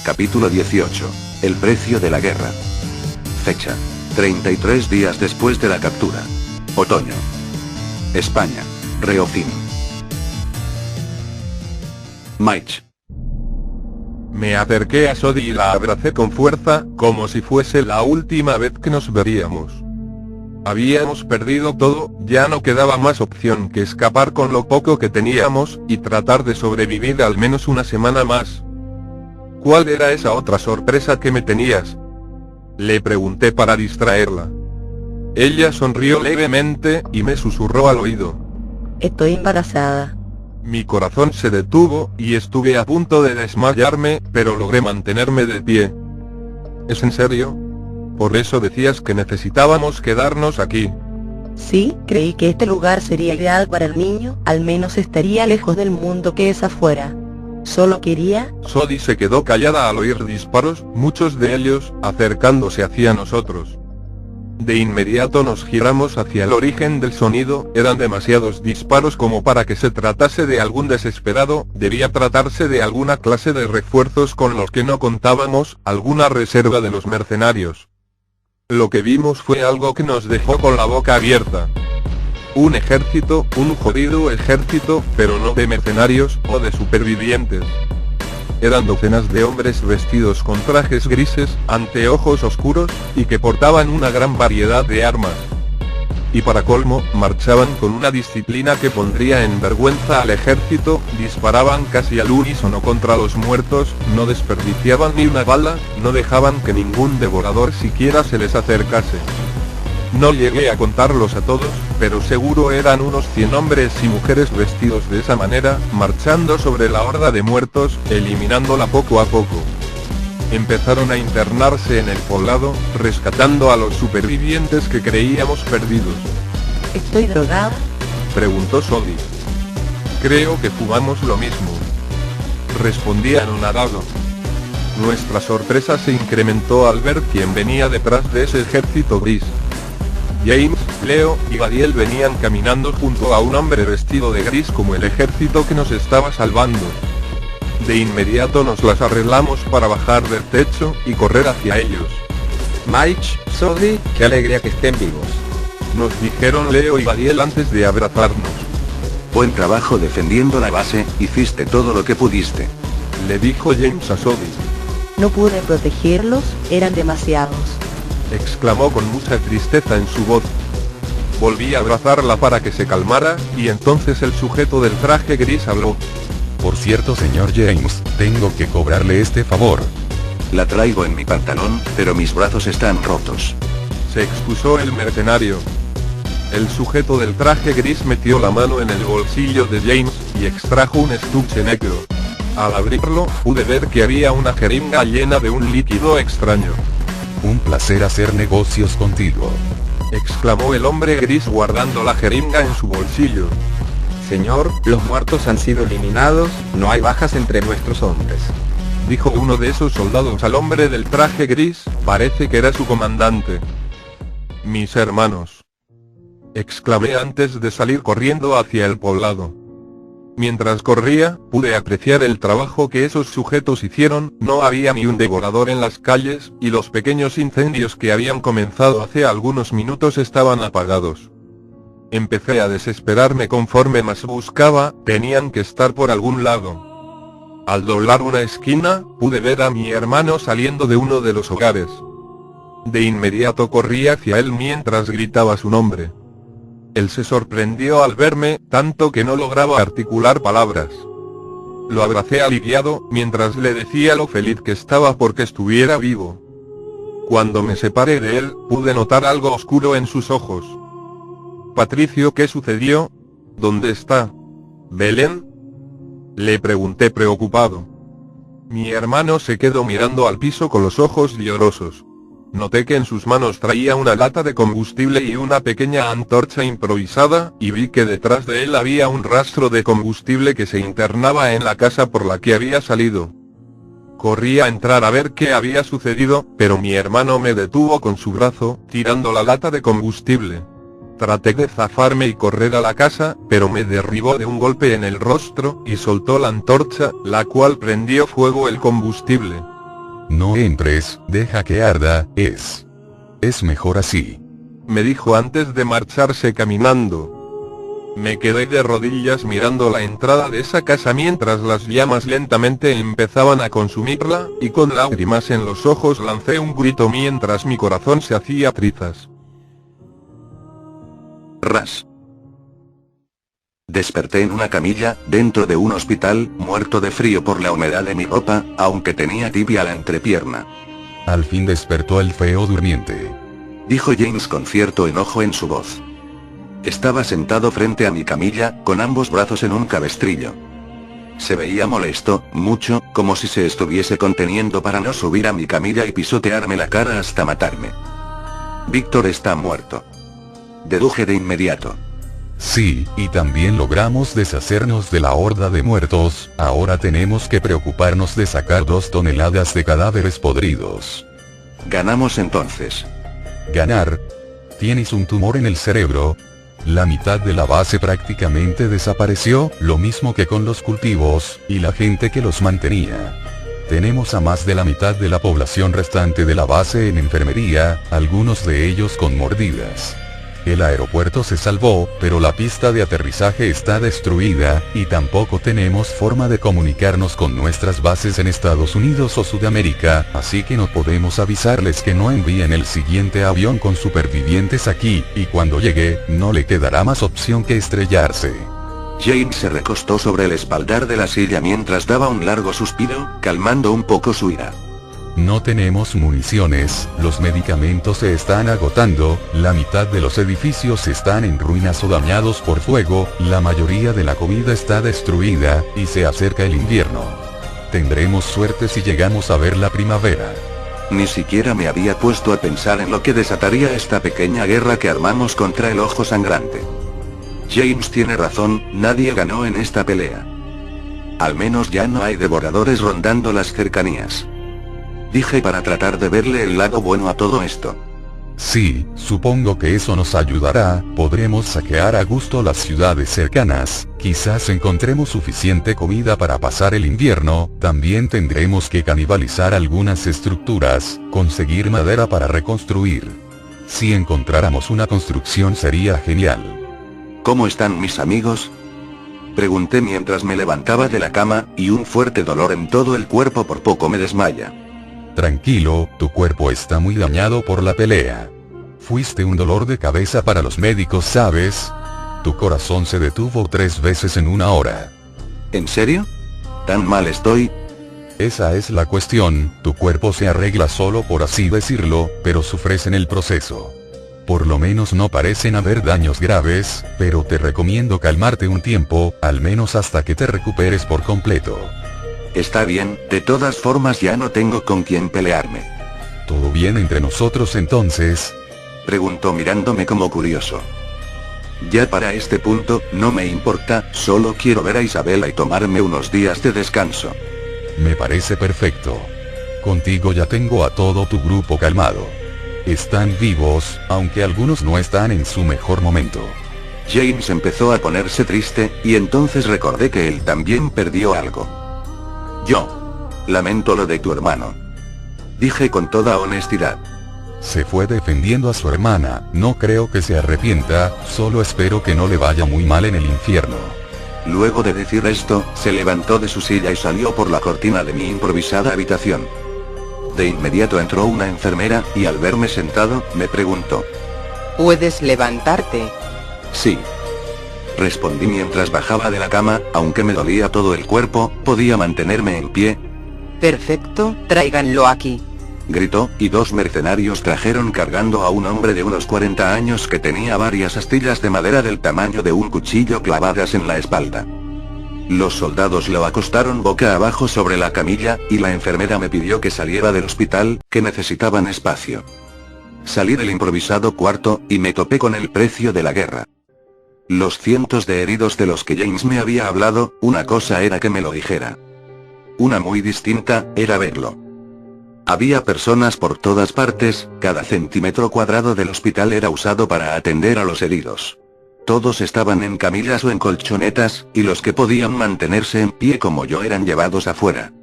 Capítulo 18. El precio de la guerra. Fecha: 33 días después de la captura. Otoño. España. Reofim. Maich. Me acerqué a Sodi y la abracé con fuerza, como si fuese la última vez que nos veríamos. Habíamos perdido todo, ya no quedaba más opción que escapar con lo poco que teníamos, y tratar de sobrevivir al menos una semana más. ¿Cuál era esa otra sorpresa que me tenías?, le pregunté para distraerla. Ella sonrió levemente, y me susurró al oído: Estoy embarazada. Mi corazón se detuvo, y estuve a punto de desmayarme, pero logré mantenerme de pie. ¿Es en serio? ¿Por eso decías que necesitábamos quedarnos aquí? Sí, creí que este lugar sería ideal para el niño, al menos estaría lejos del mundo que es afuera. Solo quería... Sodi se quedó callada al oír disparos, muchos de ellos, acercándose hacia nosotros. De inmediato nos giramos hacia el origen del sonido, eran demasiados disparos como para que se tratase de algún desesperado, debía tratarse de alguna clase de refuerzos con los que no contábamos, alguna reserva de los mercenarios. Lo que vimos fue algo que nos dejó con la boca abierta. Un ejército, un jodido ejército, pero no de mercenarios, o de supervivientes. Eran docenas de hombres vestidos con trajes grises, anteojos oscuros, y que portaban una gran variedad de armas. Y para colmo, marchaban con una disciplina que pondría en vergüenza al ejército, disparaban casi al unísono contra los muertos, no desperdiciaban ni una bala, no dejaban que ningún devorador siquiera se les acercase. No llegué a contarlos a todos, pero seguro eran unos 100 hombres y mujeres vestidos de esa manera, marchando sobre la horda de muertos, eliminándola poco a poco. Empezaron a internarse en el poblado, rescatando a los supervivientes que creíamos perdidos. ¿Estoy drogada?, preguntó Sodi. Creo que fumamos lo mismo, respondí anonadado. Nuestra sorpresa se incrementó al ver quién venía detrás de ese ejército gris. James, Leo y Gadiel venían caminando junto a un hombre vestido de gris como el ejército que nos estaba salvando. De inmediato nos las arreglamos para bajar del techo y correr hacia ellos. Maich, Sodi, qué alegría que estén vivos, nos dijeron Leo y Gadiel antes de abrazarnos. Buen trabajo defendiendo la base, hiciste todo lo que pudiste, le dijo James a Sodi. No pude protegerlos, eran demasiados, exclamó con mucha tristeza en su voz. Volví a abrazarla para que se calmara, y entonces el sujeto del traje gris habló. Por cierto, señor James, tengo que cobrarle este favor. La traigo en mi pantalón, pero mis brazos están rotos, se excusó el mercenario. El sujeto del traje gris metió la mano en el bolsillo de James, y extrajo un estuche negro. Al abrirlo, pude ver que había una jeringa llena de un líquido extraño. Un placer hacer negocios contigo, exclamó el hombre gris guardando la jeringa en su bolsillo. Señor, los muertos han sido eliminados, no hay bajas entre nuestros hombres, dijo uno de esos soldados al hombre del traje gris, parece que era su comandante. Mis hermanos, exclamé antes de salir corriendo hacia el poblado. Mientras corría, pude apreciar el trabajo que esos sujetos hicieron, no había ni un devorador en las calles, y los pequeños incendios que habían comenzado hace algunos minutos estaban apagados. Empecé a desesperarme conforme más buscaba, tenían que estar por algún lado. Al doblar una esquina, pude ver a mi hermano saliendo de uno de los hogares. De inmediato corrí hacia él mientras gritaba su nombre. Él se sorprendió al verme, tanto que no lograba articular palabras. Lo abracé aliviado, mientras le decía lo feliz que estaba porque estuviera vivo. Cuando me separé de él, pude notar algo oscuro en sus ojos. Patricio, ¿qué sucedió? ¿Dónde está Belén?, le pregunté preocupado. Mi hermano se quedó mirando al piso con los ojos llorosos. Noté que en sus manos traía una lata de combustible y una pequeña antorcha improvisada, y vi que detrás de él había un rastro de combustible que se internaba en la casa por la que había salido. Corrí a entrar a ver qué había sucedido, pero mi hermano me detuvo con su brazo, tirando la lata de combustible. Traté de zafarme y correr a la casa, pero me derribó de un golpe en el rostro, y soltó la antorcha, la cual prendió fuego el combustible. No entres, deja que arda, es mejor así. Me dijo antes de marcharse caminando. Me quedé de rodillas mirando la entrada de esa casa mientras las llamas lentamente empezaban a consumirla, y con lágrimas en los ojos lancé un grito mientras mi corazón se hacía trizas. Ras. Desperté en una camilla, dentro de un hospital, muerto de frío por la humedad de mi ropa, aunque tenía tibia la entrepierna. Al fin despertó el feo durmiente. Dijo James con cierto enojo en su voz. Estaba sentado frente a mi camilla, con ambos brazos en un cabestrillo. Se veía molesto, mucho, como si se estuviese conteniendo para no subir a mi camilla y pisotearme la cara hasta matarme. Víctor está muerto. Deduje de inmediato. Sí, y también logramos deshacernos de la horda de muertos, ahora tenemos que preocuparnos de sacar 2 toneladas de cadáveres podridos. Ganamos entonces. Ganar. Tienes un tumor en el cerebro. La mitad de la base prácticamente desapareció, lo mismo que con los cultivos, y la gente que los mantenía. Tenemos a más de la mitad de la población restante de la base en enfermería, algunos de ellos con mordidas. El aeropuerto se salvó, pero la pista de aterrizaje está destruida, y tampoco tenemos forma de comunicarnos con nuestras bases en Estados Unidos o Sudamérica, así que no podemos avisarles que no envíen el siguiente avión con supervivientes aquí, y cuando llegue, no le quedará más opción que estrellarse. James se recostó sobre el espaldar de la silla mientras daba un largo suspiro, calmando un poco su ira. No tenemos municiones, los medicamentos se están agotando, la mitad de los edificios están en ruinas o dañados por fuego, la mayoría de la comida está destruida, y se acerca el invierno. Tendremos suerte si llegamos a ver la primavera. Ni siquiera me había puesto a pensar en lo que desataría esta pequeña guerra que armamos contra el ojo sangrante. James tiene razón, nadie ganó en esta pelea. Al menos ya no hay devoradores rondando las cercanías. Dije para tratar de verle el lado bueno a todo esto. Sí, supongo que eso nos ayudará, podremos saquear a gusto las ciudades cercanas, quizás encontremos suficiente comida para pasar el invierno, también tendremos que canibalizar algunas estructuras, conseguir madera para reconstruir. Si encontráramos una construcción sería genial. ¿Cómo están mis amigos? Pregunté mientras me levantaba de la cama, y un fuerte dolor en todo el cuerpo por poco me desmaya. Tranquilo, tu cuerpo está muy dañado por la pelea. Fuiste un dolor de cabeza para los médicos, ¿sabes? Tu corazón se detuvo 3 veces en 1 hora. ¿En serio? ¿Tan mal estoy? Esa es la cuestión, tu cuerpo se arregla solo por así decirlo, pero sufres en el proceso. Por lo menos no parecen haber daños graves, pero te recomiendo calmarte un tiempo, al menos hasta que te recuperes por completo. Está bien, de todas formas ya no tengo con quién pelearme. ¿Todo bien entre nosotros entonces? Preguntó mirándome como curioso. Ya para este punto, no me importa, solo quiero ver a Isabela y tomarme unos días de descanso. Me parece perfecto. Contigo ya tengo a todo tu grupo calmado. Están vivos, aunque algunos no están en su mejor momento. James empezó a ponerse triste, y entonces recordé que él también perdió algo. Yo. Lamento lo de tu hermano. Dije con toda honestidad. Se fue defendiendo a su hermana, no creo que se arrepienta, solo espero que no le vaya muy mal en el infierno. Luego de decir esto, se levantó de su silla y salió por la cortina de mi improvisada habitación. De inmediato entró una enfermera, y al verme sentado, me preguntó. ¿Puedes levantarte? Sí. Respondí mientras bajaba de la cama, aunque me dolía todo el cuerpo, podía mantenerme en pie. Perfecto, tráiganlo aquí. Gritó, y 2 mercenarios trajeron cargando a un hombre de unos 40 años que tenía varias astillas de madera del tamaño de un cuchillo clavadas en la espalda. Los soldados lo acostaron boca abajo sobre la camilla, y la enfermera me pidió que saliera del hospital, que necesitaban espacio. Salí del improvisado cuarto, y me topé con el precio de la guerra. Los cientos de heridos de los que James me había hablado, una cosa era que me lo dijera. Una muy distinta, era verlo. Había personas por todas partes, cada centímetro cuadrado del hospital era usado para atender a los heridos. Todos estaban en camillas o en colchonetas, y los que podían mantenerse en pie como yo eran llevados afuera.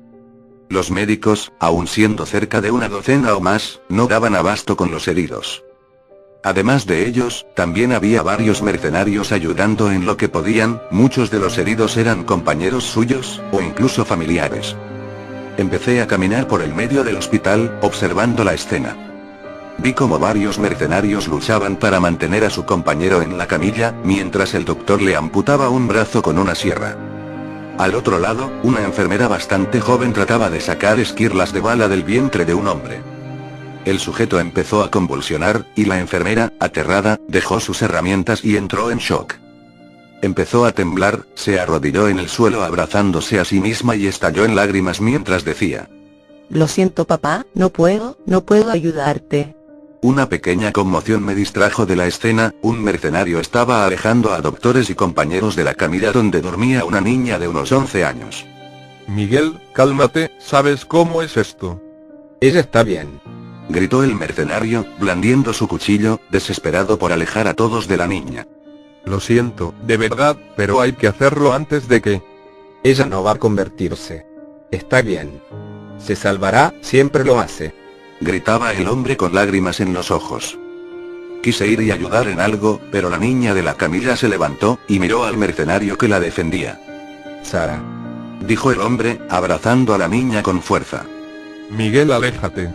Los médicos, aun siendo cerca de una docena o más, no daban abasto con los heridos. Además de ellos, también había varios mercenarios ayudando en lo que podían, muchos de los heridos eran compañeros suyos, o incluso familiares. Empecé a caminar por el medio del hospital, observando la escena. Vi como varios mercenarios luchaban para mantener a su compañero en la camilla, mientras el doctor le amputaba un brazo con una sierra. Al otro lado, una enfermera bastante joven trataba de sacar esquirlas de bala del vientre de un hombre. El sujeto empezó a convulsionar, y la enfermera, aterrada, dejó sus herramientas y entró en shock. Empezó a temblar, se arrodilló en el suelo abrazándose a sí misma y estalló en lágrimas mientras decía: Lo siento papá, no puedo ayudarte. Una pequeña conmoción me distrajo de la escena, un mercenario estaba alejando a doctores y compañeros de la camilla donde dormía una niña de unos 11 años. Miguel, cálmate, ¿sabes cómo es esto? Ella está bien. Gritó el mercenario, blandiendo su cuchillo, desesperado por alejar a todos de la niña. Lo siento, de verdad, pero hay que hacerlo antes de que... Ella no va a convertirse. Está bien. Se salvará, siempre lo hace. Gritaba el hombre con lágrimas en los ojos. Quise ir y ayudar en algo, pero la niña de la camilla se levantó, y miró al mercenario que la defendía. Sara. Dijo el hombre, abrazando a la niña con fuerza. Miguel, aléjate.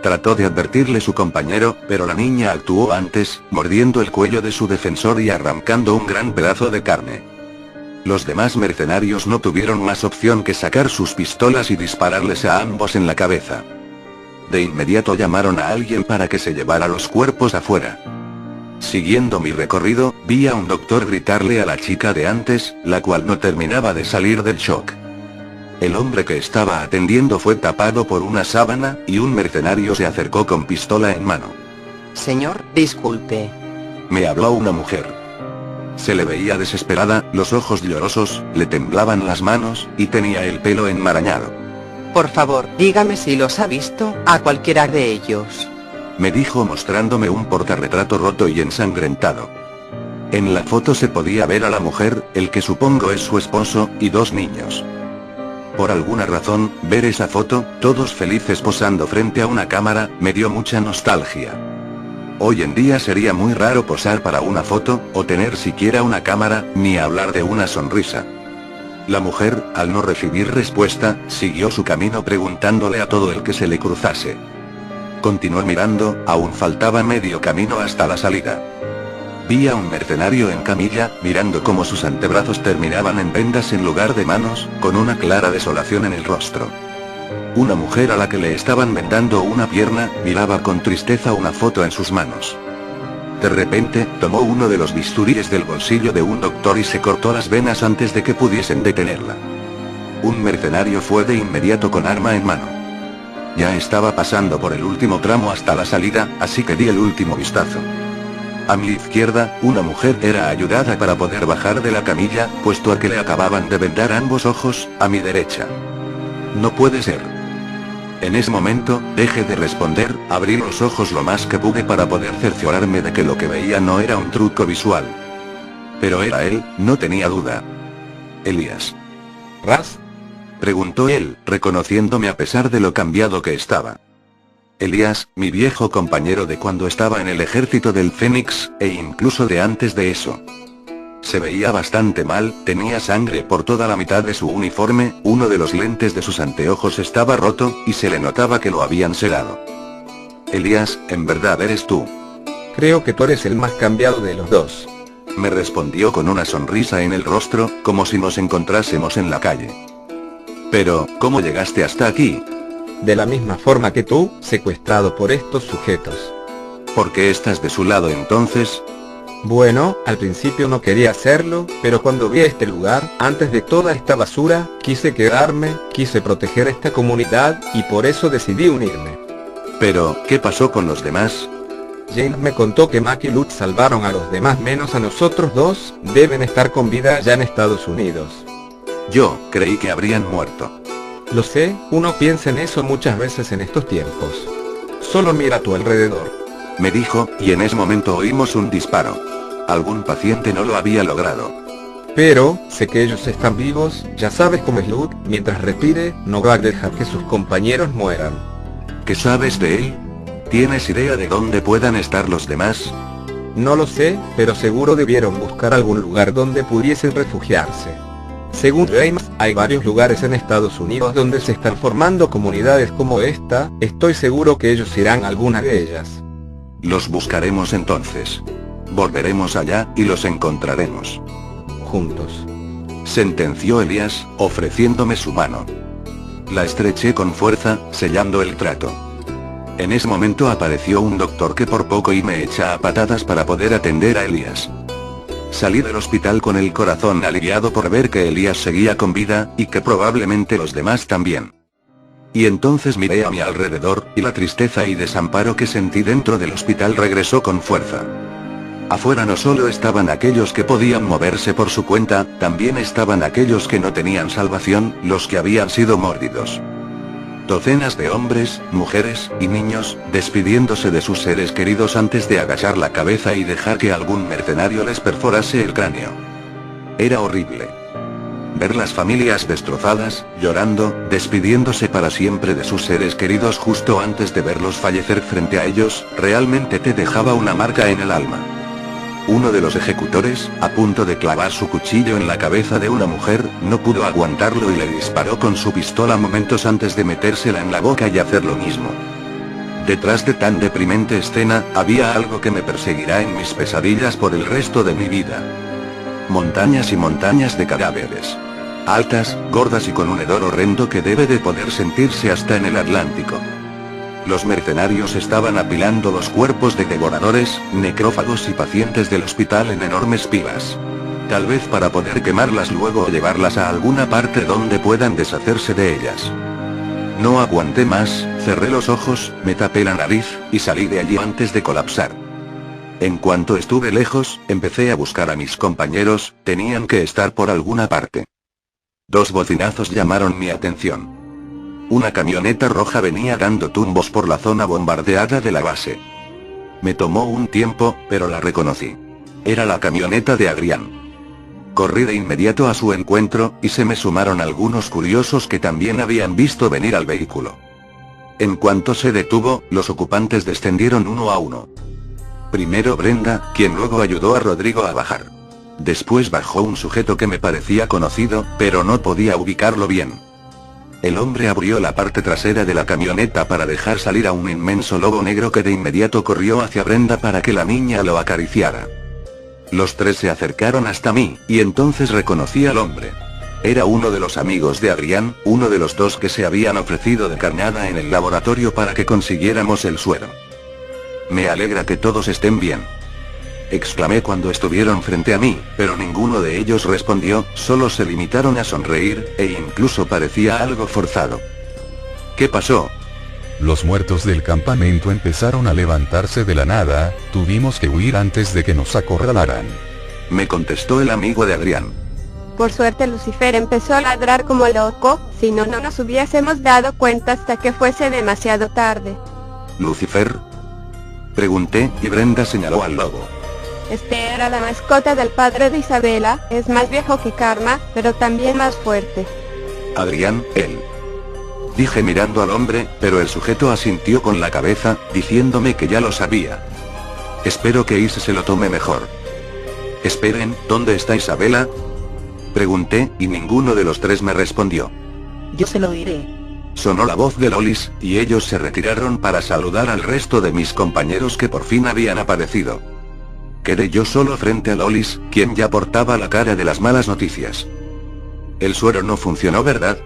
Trató de advertirle su compañero, pero la niña actuó antes, mordiendo el cuello de su defensor y arrancando un gran pedazo de carne. Los demás mercenarios no tuvieron más opción que sacar sus pistolas y dispararles a ambos en la cabeza. De inmediato llamaron a alguien para que se llevara los cuerpos afuera. Siguiendo mi recorrido, vi a un doctor gritarle a la chica de antes, la cual no terminaba de salir del shock. El hombre que estaba atendiendo fue tapado por una sábana, y un mercenario se acercó con pistola en mano. Señor, disculpe. Me habló una mujer. Se le veía desesperada, los ojos llorosos, le temblaban las manos, y tenía el pelo enmarañado. Por favor, dígame si los ha visto, a cualquiera de ellos. Me dijo mostrándome un portarretrato roto y ensangrentado. En la foto se podía ver a la mujer, el que supongo es su esposo, y 2 niños. Por alguna razón, ver esa foto, todos felices posando frente a una cámara, me dio mucha nostalgia. Hoy en día sería muy raro posar para una foto, o tener siquiera una cámara, ni hablar de una sonrisa. La mujer, al no recibir respuesta, siguió su camino preguntándole a todo el que se le cruzase. Continué mirando, aún faltaba medio camino hasta la salida. Vi a un mercenario en camilla, mirando cómo sus antebrazos terminaban en vendas en lugar de manos, con una clara desolación en el rostro. Una mujer a la que le estaban vendando una pierna, miraba con tristeza una foto en sus manos. De repente, tomó uno de los bisturíes del bolsillo de un doctor y se cortó las venas antes de que pudiesen detenerla. Un mercenario fue de inmediato con arma en mano. Ya estaba pasando por el último tramo hasta la salida, así que di el último vistazo. A mi izquierda, una mujer era ayudada para poder bajar de la camilla, puesto a que le acababan de vendar ambos ojos, a mi derecha. No puede ser. En ese momento, dejé de responder, abrí los ojos lo más que pude para poder cerciorarme de que lo que veía no era un truco visual. Pero era él, no tenía duda. Elías. ¿Ras? Preguntó él, reconociéndome a pesar de lo cambiado que estaba. Elías, mi viejo compañero de cuando estaba en el ejército del Fénix, e incluso de antes de eso. Se veía bastante mal, tenía sangre por toda la mitad de su uniforme, uno de los lentes de sus anteojos estaba roto, y se le notaba que lo habían selado. Elías, ¿en verdad eres tú? Creo que tú eres el más cambiado de los dos. Me respondió con una sonrisa en el rostro, como si nos encontrásemos en la calle. Pero, ¿cómo llegaste hasta aquí? De la misma forma que tú, secuestrado por estos sujetos. ¿Por qué estás de su lado entonces? Bueno, al principio no quería hacerlo, pero cuando vi este lugar, antes de toda esta basura, quise quedarme, quise proteger esta comunidad, y por eso decidí unirme. Pero, ¿qué pasó con los demás? James me contó que Mac y Lutz salvaron a los demás menos a nosotros dos, deben estar con vida ya en Estados Unidos. Yo, creí que habrían muerto. Lo sé, uno piensa en eso muchas veces en estos tiempos. Solo mira a tu alrededor. Me dijo, y en ese momento oímos un disparo. Algún paciente no lo había logrado. Pero, sé que ellos están vivos, ya sabes cómo es Luke, mientras respire, no va a dejar que sus compañeros mueran. ¿Qué sabes de él? ¿Tienes idea de dónde puedan estar los demás? No lo sé, pero seguro debieron buscar algún lugar donde pudiesen refugiarse. Según James, hay varios lugares en Estados Unidos donde se están formando comunidades como esta, estoy seguro que ellos irán a alguna de ellas. Los buscaremos entonces. Volveremos allá, y los encontraremos. Juntos. Sentenció Elías, ofreciéndome su mano. La estreché con fuerza, sellando el trato. En ese momento apareció un doctor que por poco y me echa a patadas para poder atender a Elías. Salí del hospital con el corazón aliviado por ver que Elías seguía con vida, y que probablemente los demás también. Y entonces miré a mi alrededor, y la tristeza y desamparo que sentí dentro del hospital regresó con fuerza. Afuera no solo estaban aquellos que podían moverse por su cuenta, también estaban aquellos que no tenían salvación, los que habían sido mordidos. Docenas de hombres, mujeres, y niños, despidiéndose de sus seres queridos antes de agachar la cabeza y dejar que algún mercenario les perforase el cráneo. Era horrible. Ver las familias destrozadas, llorando, despidiéndose para siempre de sus seres queridos justo antes de verlos fallecer frente a ellos, realmente te dejaba una marca en el alma. Uno de los ejecutores, a punto de clavar su cuchillo en la cabeza de una mujer, no pudo aguantarlo y le disparó con su pistola momentos antes de metérsela en la boca y hacer lo mismo. Detrás de tan deprimente escena, había algo que me perseguirá en mis pesadillas por el resto de mi vida. Montañas y montañas de cadáveres. Altas, gordas y con un hedor horrendo que debe de poder sentirse hasta en el Atlántico. Los mercenarios estaban apilando los cuerpos de devoradores, necrófagos y pacientes del hospital en enormes pilas. Tal vez para poder quemarlas luego o llevarlas a alguna parte donde puedan deshacerse de ellas. No aguanté más, cerré los ojos, me tapé la nariz, y salí de allí antes de colapsar. En cuanto estuve lejos, empecé a buscar a mis compañeros, tenían que estar por alguna parte. Dos bocinazos llamaron mi atención. Una camioneta roja venía dando tumbos por la zona bombardeada de la base. Me tomó un tiempo, pero la reconocí. Era la camioneta de Adrián. Corrí de inmediato a su encuentro, y se me sumaron algunos curiosos que también habían visto venir al vehículo. En cuanto se detuvo, los ocupantes descendieron uno a uno. Primero Brenda, quien luego ayudó a Rodrigo a bajar. Después bajó un sujeto que me parecía conocido, pero no podía ubicarlo bien. El hombre abrió la parte trasera de la camioneta para dejar salir a un inmenso lobo negro que de inmediato corrió hacia Brenda para que la niña lo acariciara. Los tres se acercaron hasta mí, y entonces reconocí al hombre. Era uno de los amigos de Adrián, uno de los dos que se habían ofrecido de carnada en el laboratorio para que consiguiéramos el suero. Me alegra que todos estén bien. Exclamé cuando estuvieron frente a mí, pero ninguno de ellos respondió, solo se limitaron a sonreír, e incluso parecía algo forzado. ¿Qué pasó? Los muertos del campamento empezaron a levantarse de la nada, tuvimos que huir antes de que nos acorralaran. Me contestó el amigo de Adrián. Por suerte Lucifer empezó a ladrar como loco, si no nos hubiésemos dado cuenta hasta que fuese demasiado tarde. ¿Lucifer? Pregunté, y Brenda señaló al lobo. Este era la mascota del padre de Isabela, es más viejo que Karma, pero también más fuerte. Adrián, él. Dije mirando al hombre, pero el sujeto asintió con la cabeza, diciéndome que ya lo sabía. Espero que Ise se lo tome mejor. Esperen, ¿dónde está Isabela? Pregunté, y ninguno de los tres me respondió. Yo se lo diré. Sonó la voz de Lolis, y ellos se retiraron para saludar al resto de mis compañeros que por fin habían aparecido. Quedé yo solo frente a Lolis, quien ya portaba la cara de las malas noticias. El suero no funcionó, ¿verdad?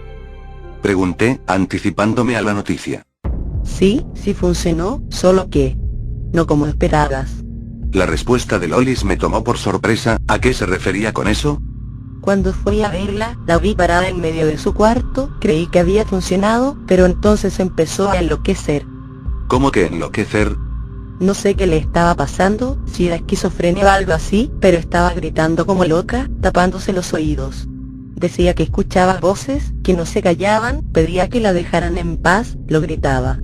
Pregunté, anticipándome a la noticia. Sí funcionó, solo que no como esperabas. La respuesta de Lolis me tomó por sorpresa. ¿A qué se refería con eso? Cuando fui a verla, la vi parada en medio de su cuarto, creí que había funcionado, pero entonces empezó a enloquecer. ¿Cómo que enloquecer? No sé qué le estaba pasando, si era esquizofrenia o algo así, pero estaba gritando como loca, tapándose los oídos. Decía que escuchaba voces, que no se callaban, pedía que la dejaran en paz, lo gritaba.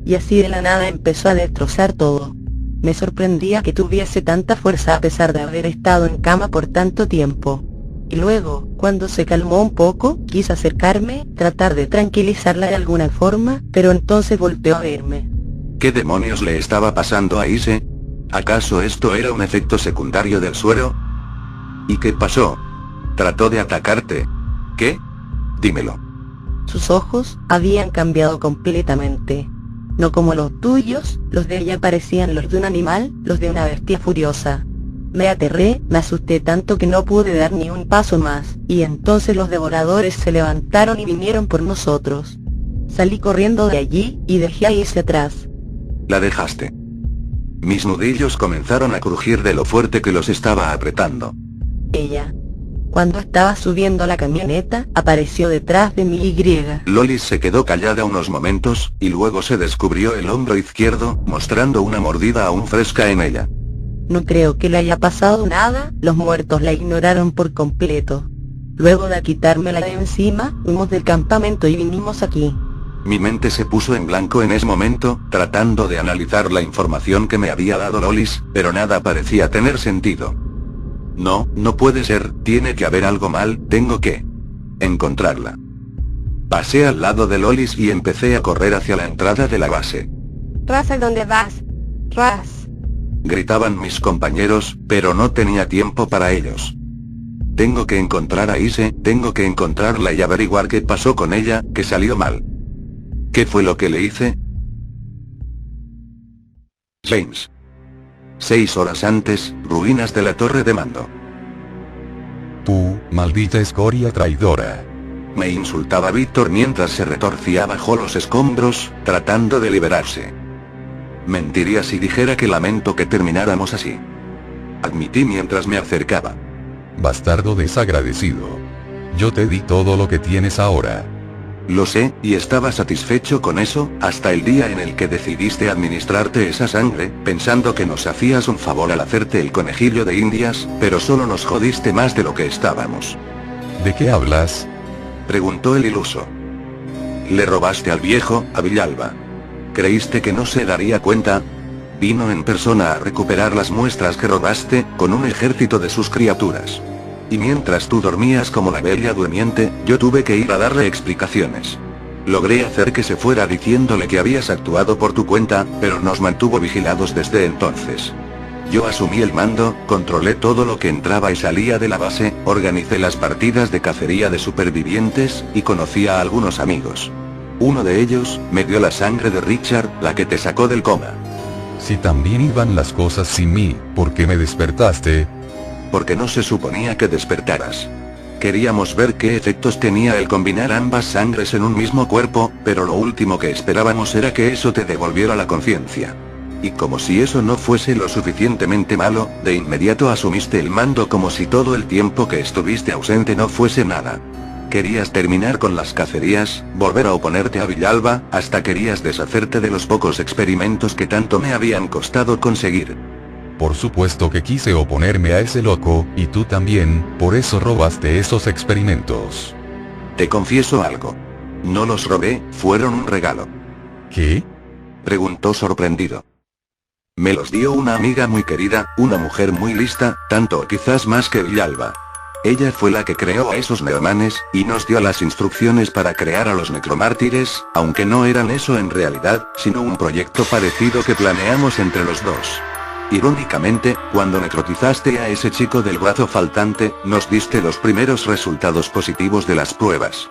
Y así de la nada empezó a destrozar todo. Me sorprendía que tuviese tanta fuerza a pesar de haber estado en cama por tanto tiempo. Y luego, cuando se calmó un poco, quise acercarme, tratar de tranquilizarla de alguna forma, pero entonces volteó a verme. ¿Qué demonios le estaba pasando a Ise? ¿Acaso esto era un efecto secundario del suero? ¿Y qué pasó? ¿Trató de atacarte? ¿Qué? Dímelo. Sus ojos habían cambiado completamente. No como los tuyos, los de ella parecían los de un animal, los de una bestia furiosa. Me aterré, me asusté tanto que no pude dar ni un paso más, y entonces los devoradores se levantaron y vinieron por nosotros. Salí corriendo de allí, y dejé a Ise atrás. La dejaste. Mis nudillos comenzaron a crujir de lo fuerte que los estaba apretando. Ella. Cuando estaba subiendo a la camioneta, apareció detrás de mí y... Lolis se quedó callada unos momentos, y luego se descubrió el hombro izquierdo, mostrando una mordida aún fresca en ella. No creo que le haya pasado nada, los muertos la ignoraron por completo. Luego de quitármela de encima, fuimos del campamento y vinimos aquí. Mi mente se puso en blanco en ese momento, tratando de analizar la información que me había dado Lolis, pero nada parecía tener sentido. No, no puede ser, tiene que haber algo mal, tengo que encontrarla. Pasé al lado de Lolis y empecé a correr hacia la entrada de la base. Ras, ¿a dónde vas? Ras. Gritaban mis compañeros, pero no tenía tiempo para ellos. Tengo que encontrar a Ise, tengo que encontrarla y averiguar qué pasó con ella, que salió mal. ¿Qué fue lo que le hice? James. 6 horas antes, ruinas de la torre de mando. Tú, maldita escoria traidora. Me insultaba Víctor mientras se retorcía bajo los escombros, tratando de liberarse. Mentiría si dijera que lamento que termináramos así. Admití mientras me acercaba. Bastardo desagradecido. Yo te di todo lo que tienes ahora. Lo sé, y estaba satisfecho con eso, hasta el día en el que decidiste administrarte esa sangre, pensando que nos hacías un favor al hacerte el conejillo de indias, pero solo nos jodiste más de lo que estábamos. ¿De qué hablas? Preguntó el iluso. Le robaste al viejo, a Villalba. ¿Creíste que no se daría cuenta? Vino en persona a recuperar las muestras que robaste, con un ejército de sus criaturas. Y mientras tú dormías como la bella durmiente, yo tuve que ir a darle explicaciones. Logré hacer que se fuera diciéndole que habías actuado por tu cuenta, pero nos mantuvo vigilados desde entonces. Yo asumí el mando, controlé todo lo que entraba y salía de la base, organicé las partidas de cacería de supervivientes, y conocí a algunos amigos. Uno de ellos, me dio la sangre de Richard, la que te sacó del coma. Si también iban las cosas sin mí, ¿por qué me despertaste? Porque no se suponía que despertaras. Queríamos ver qué efectos tenía el combinar ambas sangres en un mismo cuerpo, pero lo último que esperábamos era que eso te devolviera la conciencia. Y como si eso no fuese lo suficientemente malo, de inmediato asumiste el mando como si todo el tiempo que estuviste ausente no fuese nada. Querías terminar con las cacerías, volver a oponerte a Villalba, hasta querías deshacerte de los pocos experimentos que tanto me habían costado conseguir. Por supuesto que quise oponerme a ese loco, y tú también, por eso robaste esos experimentos. Te confieso algo. No los robé, fueron un regalo. ¿Qué? Preguntó sorprendido. Me los dio una amiga muy querida, una mujer muy lista, tanto o quizás más que Villalba. Ella fue la que creó a esos neomanes, y nos dio las instrucciones para crear a los necromártires, aunque no eran eso en realidad, sino un proyecto parecido que planeamos entre los dos. Irónicamente, cuando necrotizaste a ese chico del brazo faltante, nos diste los primeros resultados positivos de las pruebas.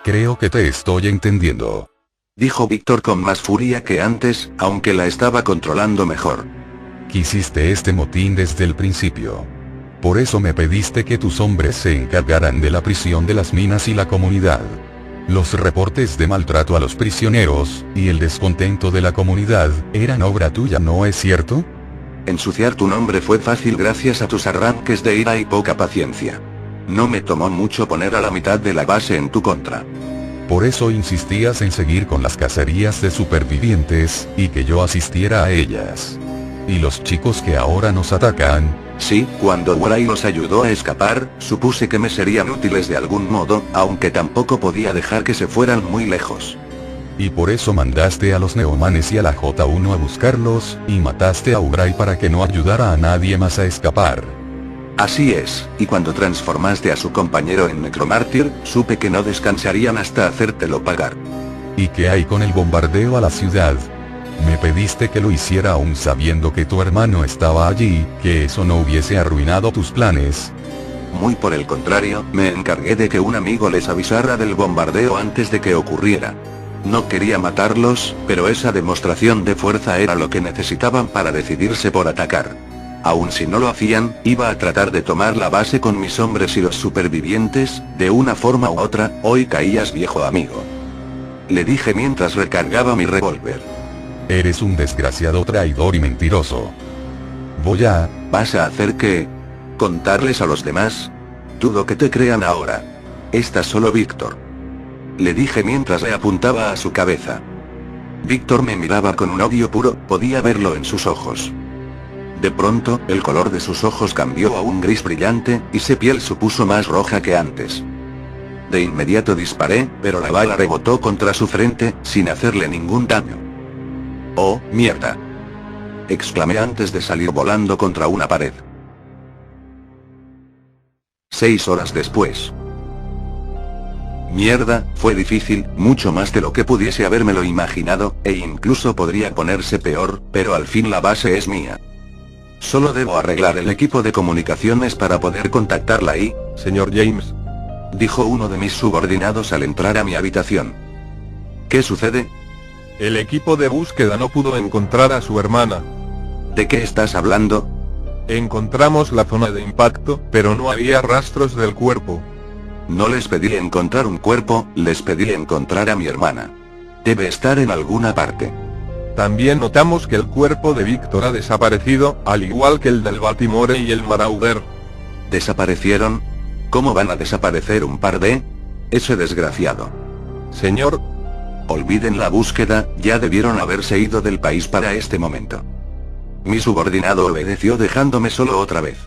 Creo que te estoy entendiendo. Dijo Víctor con más furia que antes, aunque la estaba controlando mejor. Quisiste este motín desde el principio. Por eso me pediste que tus hombres se encargaran de la prisión de las minas y la comunidad. Los reportes de maltrato a los prisioneros, y el descontento de la comunidad, eran obra tuya, ¿no es cierto? Ensuciar tu nombre fue fácil gracias a tus arranques de ira y poca paciencia. No me tomó mucho poner a la mitad de la base en tu contra. Por eso insistías en seguir con las cacerías de supervivientes, y que yo asistiera a ellas. Y los chicos que ahora nos atacan... Sí, cuando Waray los ayudó a escapar, supuse que me serían útiles de algún modo, aunque tampoco podía dejar que se fueran muy lejos. Y por eso mandaste a los neomanes y a la J1 a buscarlos, y mataste a Waray para que no ayudara a nadie más a escapar. Así es, y cuando transformaste a su compañero en necromártir, supe que no descansarían hasta hacértelo pagar. ¿Y qué hay con el bombardeo a la ciudad? Me pediste que lo hiciera aún sabiendo que tu hermano estaba allí, que eso no hubiese arruinado tus planes. Muy por el contrario, me encargué de que un amigo les avisara del bombardeo antes de que ocurriera. No quería matarlos, pero esa demostración de fuerza era lo que necesitaban para decidirse por atacar. Aun si no lo hacían, iba a tratar de tomar la base con mis hombres y los supervivientes, de una forma u otra. Hoy caías, viejo amigo. Le dije mientras recargaba mi revólver. Eres un desgraciado traidor y mentiroso. ¿Vas a hacer qué? ¿Contarles a los demás? Dudo que te crean ahora. Estás solo, Víctor. Le dije mientras le apuntaba a su cabeza. Víctor me miraba con un odio puro, podía verlo en sus ojos. De pronto, el color de sus ojos cambió a un gris brillante, y su piel se puso más roja que antes. De inmediato disparé, pero la bala rebotó contra su frente, sin hacerle ningún daño. ¡Oh, mierda!, exclamé antes de salir volando contra una pared. 6 horas después. Mierda, fue difícil, mucho más de lo que pudiese habérmelo imaginado, e incluso podría ponerse peor, pero al fin la base es mía. Solo debo arreglar el equipo de comunicaciones para poder contactarla y... Señor James, dijo uno de mis subordinados al entrar a mi habitación. ¿Qué sucede? el equipo de búsqueda no pudo encontrar a su hermana. ¿De qué estás hablando? Encontramos la zona de impacto, pero no había rastros del cuerpo. No les pedí encontrar un cuerpo, les pedí encontrar a mi hermana. Debe estar en alguna parte. También notamos que el cuerpo de Víctor ha desaparecido, al igual que el del Baltimore y el Marauder. ¿Desaparecieron? ¿Cómo van a desaparecer un par de...? Ese desgraciado. Señor, olviden la búsqueda, ya debieron haberse ido del país para este momento. Mi subordinado obedeció dejándome solo otra vez.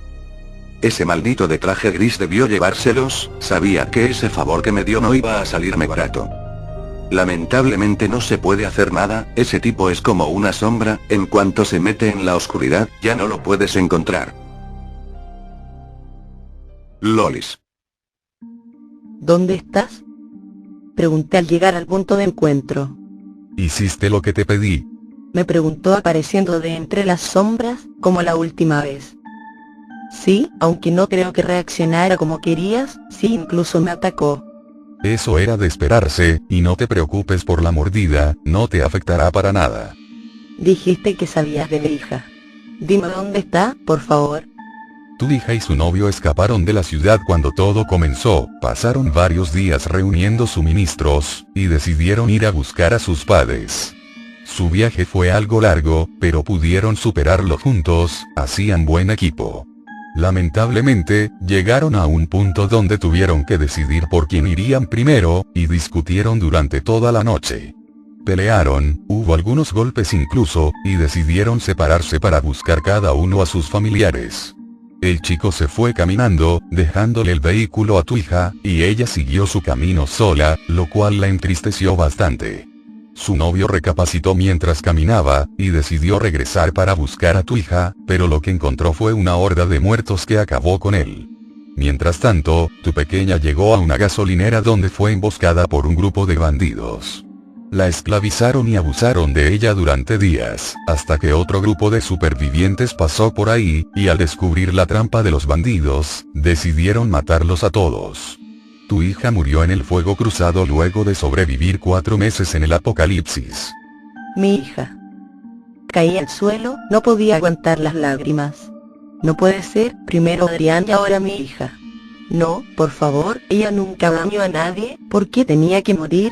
Ese maldito de traje gris debió llevárselos, sabía que ese favor que me dio no iba a salirme barato. Lamentablemente no se puede hacer nada, ese tipo es como una sombra, en cuanto se mete en la oscuridad, ya no lo puedes encontrar. Lolis. ¿Dónde estás?, pregunté al llegar al punto de encuentro. ¿Hiciste lo que te pedí? Me preguntó apareciendo de entre las sombras, como la última vez. Sí, aunque no creo que reaccionara como querías, sí, incluso me atacó. Eso era de esperarse, y no te preocupes por la mordida, no te afectará para nada. Dijiste que sabías de mi hija. Dime dónde está, por favor. Tu hija y su novio escaparon de la ciudad cuando todo comenzó, pasaron varios días reuniendo suministros, y decidieron ir a buscar a sus padres. Su viaje fue algo largo, pero pudieron superarlo juntos, hacían buen equipo. Lamentablemente, llegaron a un punto donde tuvieron que decidir por quién irían primero, y discutieron durante toda la noche. Pelearon, hubo algunos golpes incluso, y decidieron separarse para buscar cada uno a sus familiares. El chico se fue caminando, dejándole el vehículo a tu hija, y ella siguió su camino sola, lo cual la entristeció bastante. Su novio recapacitó mientras caminaba, y decidió regresar para buscar a tu hija, pero lo que encontró fue una horda de muertos que acabó con él. Mientras tanto, tu pequeña llegó a una gasolinera donde fue emboscada por un grupo de bandidos. La esclavizaron y abusaron de ella durante días, hasta que otro grupo de supervivientes pasó por ahí, y al descubrir la trampa de los bandidos, decidieron matarlos a todos. Tu hija murió en el fuego cruzado luego de sobrevivir 4 meses en el apocalipsis. Mi hija. Caí al suelo, no podía aguantar las lágrimas. No puede ser, primero Adrián y ahora mi hija. No, por favor, ella nunca dañó a nadie, ¿por qué tenía que morir?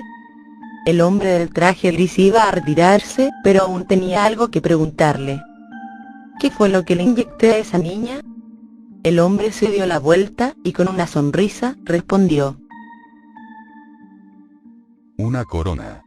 El hombre del traje gris iba a retirarse, pero aún tenía algo que preguntarle. ¿Qué fue lo que le inyecté a esa niña? El hombre se dio la vuelta, y con una sonrisa, respondió. Una corona.